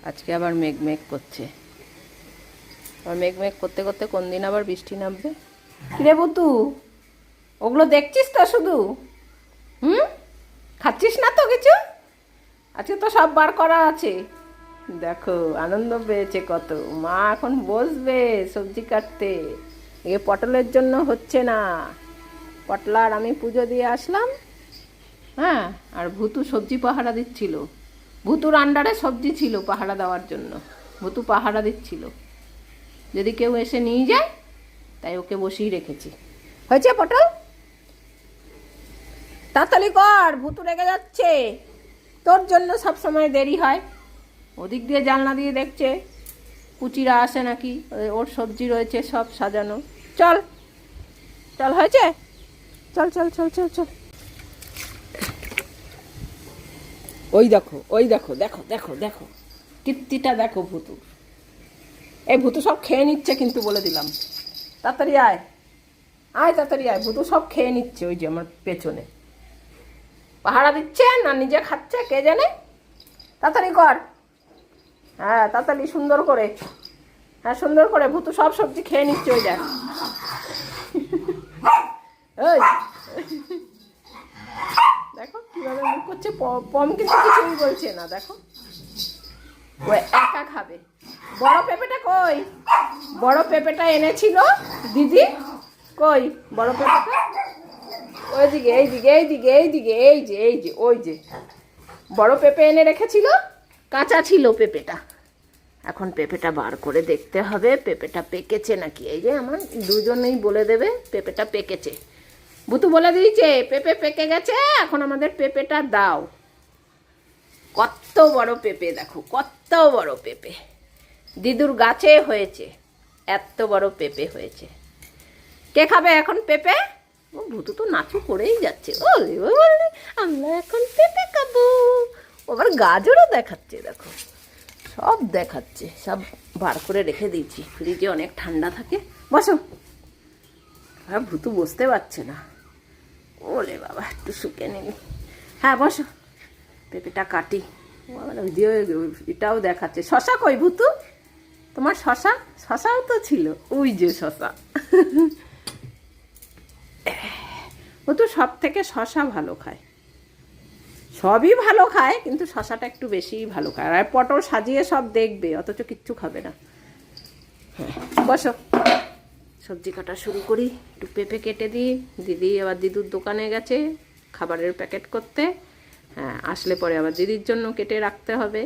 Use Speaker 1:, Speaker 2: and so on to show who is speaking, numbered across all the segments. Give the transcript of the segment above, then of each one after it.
Speaker 1: আজকে আবার মেঘ মেঘ করছে। আর মেঘ মেঘ করতে করতে কোন দিন আবার বৃষ্টি নামবে। কিরে বুতু, ওগুলো দেখছিস তো শুধু? খাচ্ছিস না তো কিছু? আজকে তো সব বার করা আছে। দেখো আনন্দ পেয়েছে কত। মা এখন বসবে সবজি কাটতে। এ পটলের জন্য হচ্ছে না। পটলার আমি পুজো দিয়ে আসলাম। হ্যাঁ, আর ভুতু সবজি পাহারা দিচ্ছিল। ভুতুর আন্ডারে সবজি ছিল পাহারা দেওয়ার জন্য। ভুতু পাহারা দিচ্ছিল যদি কেউ এসে নিয়ে যায়, তাই ওকে বসিয়ে রেখেছি। হয়েছে পটল? তাড়াতাড়ি কর, ভুতু রেগে যাচ্ছে। তোর জন্য সব সময় দেরি হয়। ওদিক দিয়ে জানলা দিয়ে দেখছে কুচিরা আসে নাকি, ওর সবজি রয়েছে সব সাজানো। চল চল, হয়েছে, চল চল চল চল চল। ওই দেখো, ওই দেখো, দেখো দেখো দেখো কীর্তিটা দেখো ভুতু। এই ভুতু সব খেয়ে নিচ্ছে কিন্তু, বলে দিলাম। তাড়াতাড়ি আয়, আয় তাড়াতাড়ি আয়। ভুতু সব খেয়ে নিচ্ছে, ওই যে আমার পেছনে পাহারা দিচ্ছে না নিজে খাচ্ছে কে জানে। তাড়াতাড়ি কর, হ্যাঁ তাড়াতাড়ি, সুন্দর করে, হ্যাঁ সুন্দর করে। ভুতু সব সবজি খেয়ে নিচ্ছে, ওই দেখ। ওই দেখো কিভাবে মুখ করছে। পম কিন্তু কিছুই বলছে না, দেখো ও একা খাবে। বড় পেঁপেটা কই? বড় পেঁপেটা এনেছিল দিদি, কই বড় পেঁপেটা? ওইদিকে, এইদিকে, এইদিকে, এইদিকে, এই যে, এই যে, ওই যে বড় পেঁপে এনে রেখেছিল। কাঁচা ছিল পেঁপেটা। এখন পেঁপেটা বার করে দেখতে হবে পেঁপেটা পেকেছে নাকি। এই যে আমার দুজনেই বলে দেবে পেঁপেটা পেকেছে। ভুতু বলে দিয়েছে পেঁপে পেকে গেছে, এখন আমাদের পেঁপেটা দাও। কত বড় পেঁপে দেখো, কত বড় পেঁপে। দিদুর গাছে হয়েছে, এত বড় পেঁপে হয়েছে। কে খাবে এখন পেঁপে? ও ভুতু তো নাচু করেই যাচ্ছে। ওলে ওলে, আমরা এখন পেঁপে খাবো। আবার গাজরও দেখাচ্ছে, দেখো সব দেখাচ্ছে। সব বার করে রেখে দিয়েছি, ফ্রিজে অনেক ঠান্ডা থাকে। বসো। আর ভুতু বসতে পারছে না। ওলে বাবা, একটু শুকে নিবি। হ্যাঁ বসো, পেঁপেটা কাটি। ওই যে এটাও দেখাচ্ছে। শশা কই ভুতু? তোমার শশা? শশাও তো ছিল, ওই যে শশা। ও তো সব থেকে শশা ভালো খায়। সবই ভালো খায়, কিন্তু শশাটা একটু বেশিই ভালো খায়। আর পটল সাজিয়ে সব দেখবে, অথচ কিচ্ছু খাবে না। হ্যাঁ বসো, সবজি কাটা শুরু করি। একটু পেঁপে কেটে দিই। দিদি আবার দিদুর দোকানে গেছে খাবারের প্যাকেট করতে। হ্যাঁ, আসলে পরে আবার দিদির জন্য কেটে রাখতে হবে।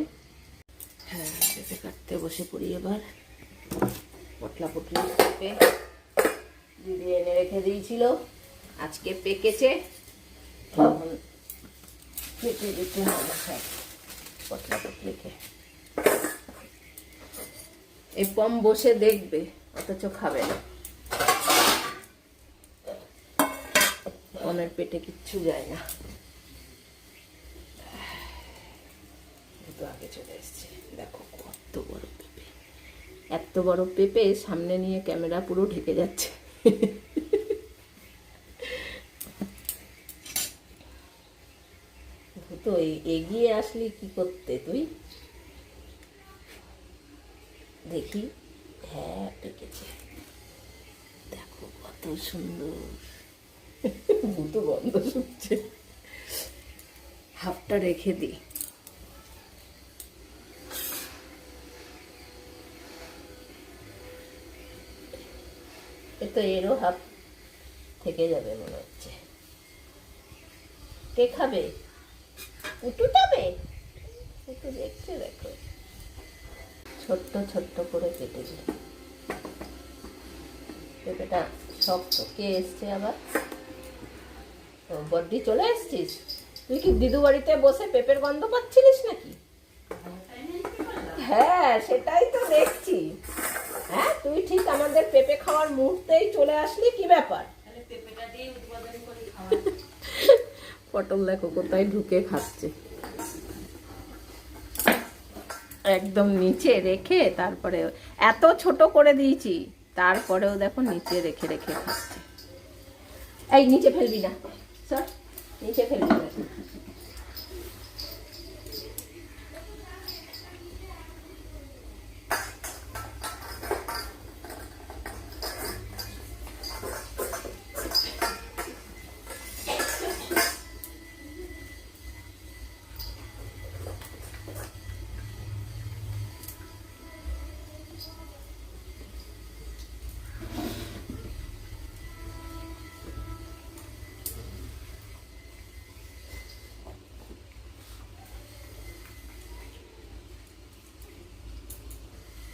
Speaker 1: হ্যাঁ, পেঁপে কাটতে বসে পড়ি এবার। পটলা পটলি পেঁপে দিদি এনে রেখে দিয়েছিল, আজকে পেকেছে। তখন কেটে দিতে হবে সব পটলা পটলিকে। এই পম বসে দেখবে, অথচ খাবে না। পমের পেটে কিচ্ছু যায় না। আগে চলে এসছে। দেখো কত বড় পেঁপে। এত বড় পেঁপে সামনে নিয়ে ক্যামেরা পুরো ঢেকে যাচ্ছে। তো এগিয়ে আসলি কি করতে তুই? দেখি, হ্যাঁ পেকেছে। দেখো কত সুন্দর। ভুতু গন্ধ শুকছে। হাফটা রেখে দিই। তো এরও হাফ থেকে যাবে মনে হচ্ছে। কে খাবে? পুটু খাবে? পুটু দেখছে, দেখো ছোট্ট ছোট্ট করে কেটে দিই। পেঁপেটা শক্ত। কে এসছে আবার? ও বড্ডি, চলে এসছিস তুই? কি দিদু বাড়িতে বসে পেঁপের গন্ধ পাচ্ছিলিস নাকি? হ্যাঁ সেটাই তো দেখছি। হ্যাঁ তুই ঠিক আমাদের পেঁপে খাওয়ার মুহূর্তেই চলে আসলি, কি ব্যাপার? পটল দেখো কোথায় ঢুকে খাচ্ছে। একদম নিচে রেখে তারপরে এত ছোট করে দিয়েছি, তারপরেও দেখো নিচে রেখে রেখে খাচ্ছে। এই নিচে ফেলবি না, স্যার নিচে ফেলবি না।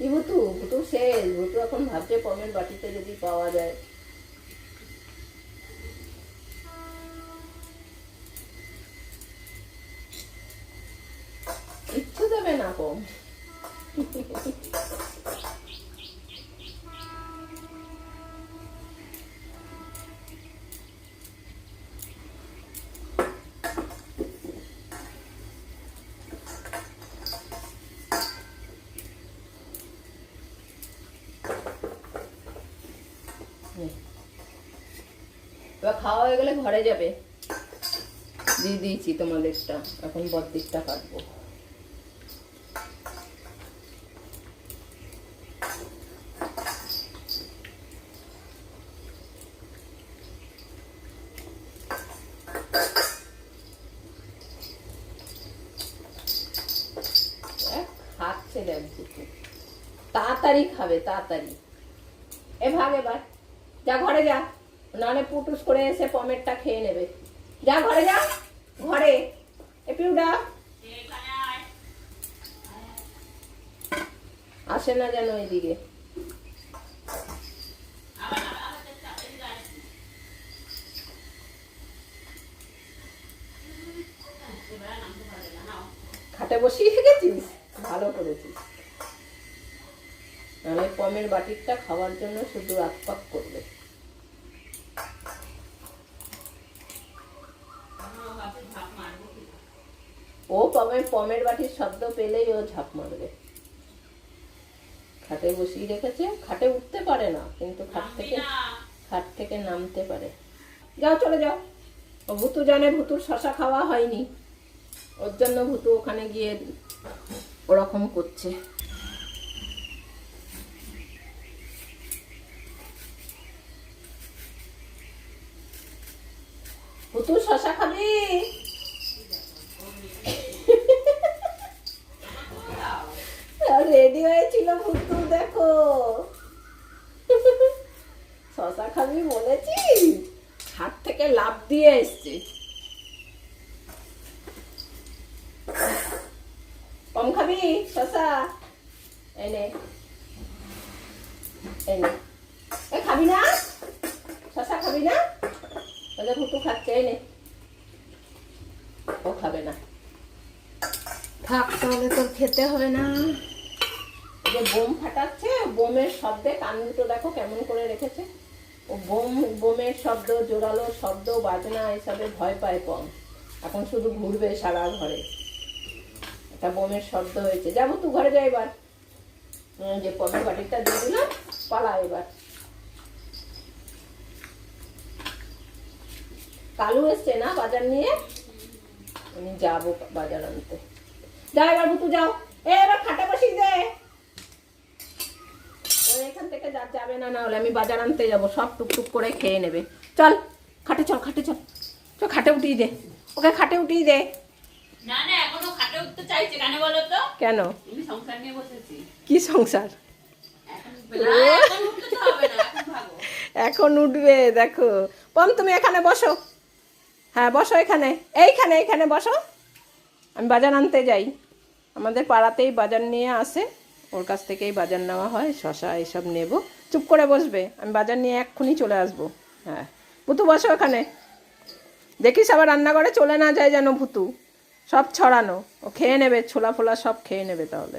Speaker 1: কি ভুতু, ভুতু শেষ। ভুতু এখন ভাবছে পমের বাটিতে যদি পাওয়া যায়। কিচ্ছু দেবে না পম। এবার খাওয়া হয়ে গেলে ঘরে যাবে। দিয়ে দিয়েছি তোমাদেরটা, এখন বদ্দিকটা কাটবো। খাচ্ছে দেখ, তাড়াতাড়ি খাবে, তাড়াতাড়ি। এ ভাগ এবার, যা ঘরে যা, নাহলে পুটুস করে এসে পমেরটা খেয়ে নেবে। যা ঘরে যা, ঘরে। এ পিউডা আসে না যেন এইদিকে। খাটে বসিয়ে রেখেছিস, ভালো করেছিস। নাহলে পমের বাটিরটা খাওয়ার জন্য শুধু আকপাক করবে। ও পমের বাটির শব্দ পেলেই ও ঝাঁপ মারবে। খাটে বসিয়ে রেখেছে, খাটে উঠতে পারে না, কিন্তু খাট থেকে নামতে পারে। যাও, চলে যাও। ও ভুতু জানে ভুতুর শশা খাওয়া হয়নি, ওর জন্য ভুতু ওখানে গিয়ে ওরকম করছে। ভুতু শশা খাবি? রেডি হয়েছিল ভুতু, দেখো। শশা খাবি বলেছি, হাত থেকে লাফ দিয়ে এসছে। কম খাবি শশা? এনে এনে খাবি না? শশা খাবি না? ওদের ভুতু খাচ্ছে, এনে। ও খাবে না, থাক তাহলে, তোর খেতে হবে না। যে বোম ফাটাচ্ছে, বোমের শব্দে কান দুটো দেখো কেমন করে রেখেছে। ও বোমের শব্দ, জোরালো শব্দ, বাজনা এসবে ভয় পায় কম। এখন শুধু ঘুরবে সারা ঘরে। একটা বোমের শব্দ হয়েছে। যাবো, তুই ঘরে যা এবার। যে পমের বাটিটা দিয়ে দিলাম, পালা এবার। কালু এসছে না বাজার নিয়ে, আমি যাবো বাজার আনতে। যাও এবার ভুতু, যাও। এবার খাটে বসিয়ে দে। এখান থেকে যাবে না, না হলে আমি বাজার আনতে যাবো। সব টুকটুক করে খেয়ে নেবে। চল খাটে, চল খাটে, চল। চল খাটে উঠিয়ে দে, ওকে খাটে উঠিয়ে দে।
Speaker 2: না না, এখনো খাটে উঠতে চাইছে কেন বলো তো?
Speaker 1: কেন?
Speaker 2: আমি সংসার নিয়ে বসেছি।
Speaker 1: কি সংসার?
Speaker 2: এখন উঠতে তো হবে না, এখন ভাগো।
Speaker 1: এখন উঠবে, দেখো। পম, তুমি এখানে বসো। হ্যাঁ বসো, এখানে, এইখানে বসো। আমি বাজার আনতে যাই। আমাদের পাড়াতেই বাজার নিয়ে আসে, ওর কাছ থেকেই বাজার নেওয়া হয়। শশা এইসব নেব। চুপ করে বসবে, আমি বাজার নিয়ে এক্ষুনি চলে আসবো। হ্যাঁ ভুতু বসো এখানে। দেখিস আবার রান্নাঘরে চলে না যায় যেন ভুতু। সব ছড়ানো, ও খেয়ে নেবে, ছোলা ফোলা সব খেয়ে নেবে তাহলে।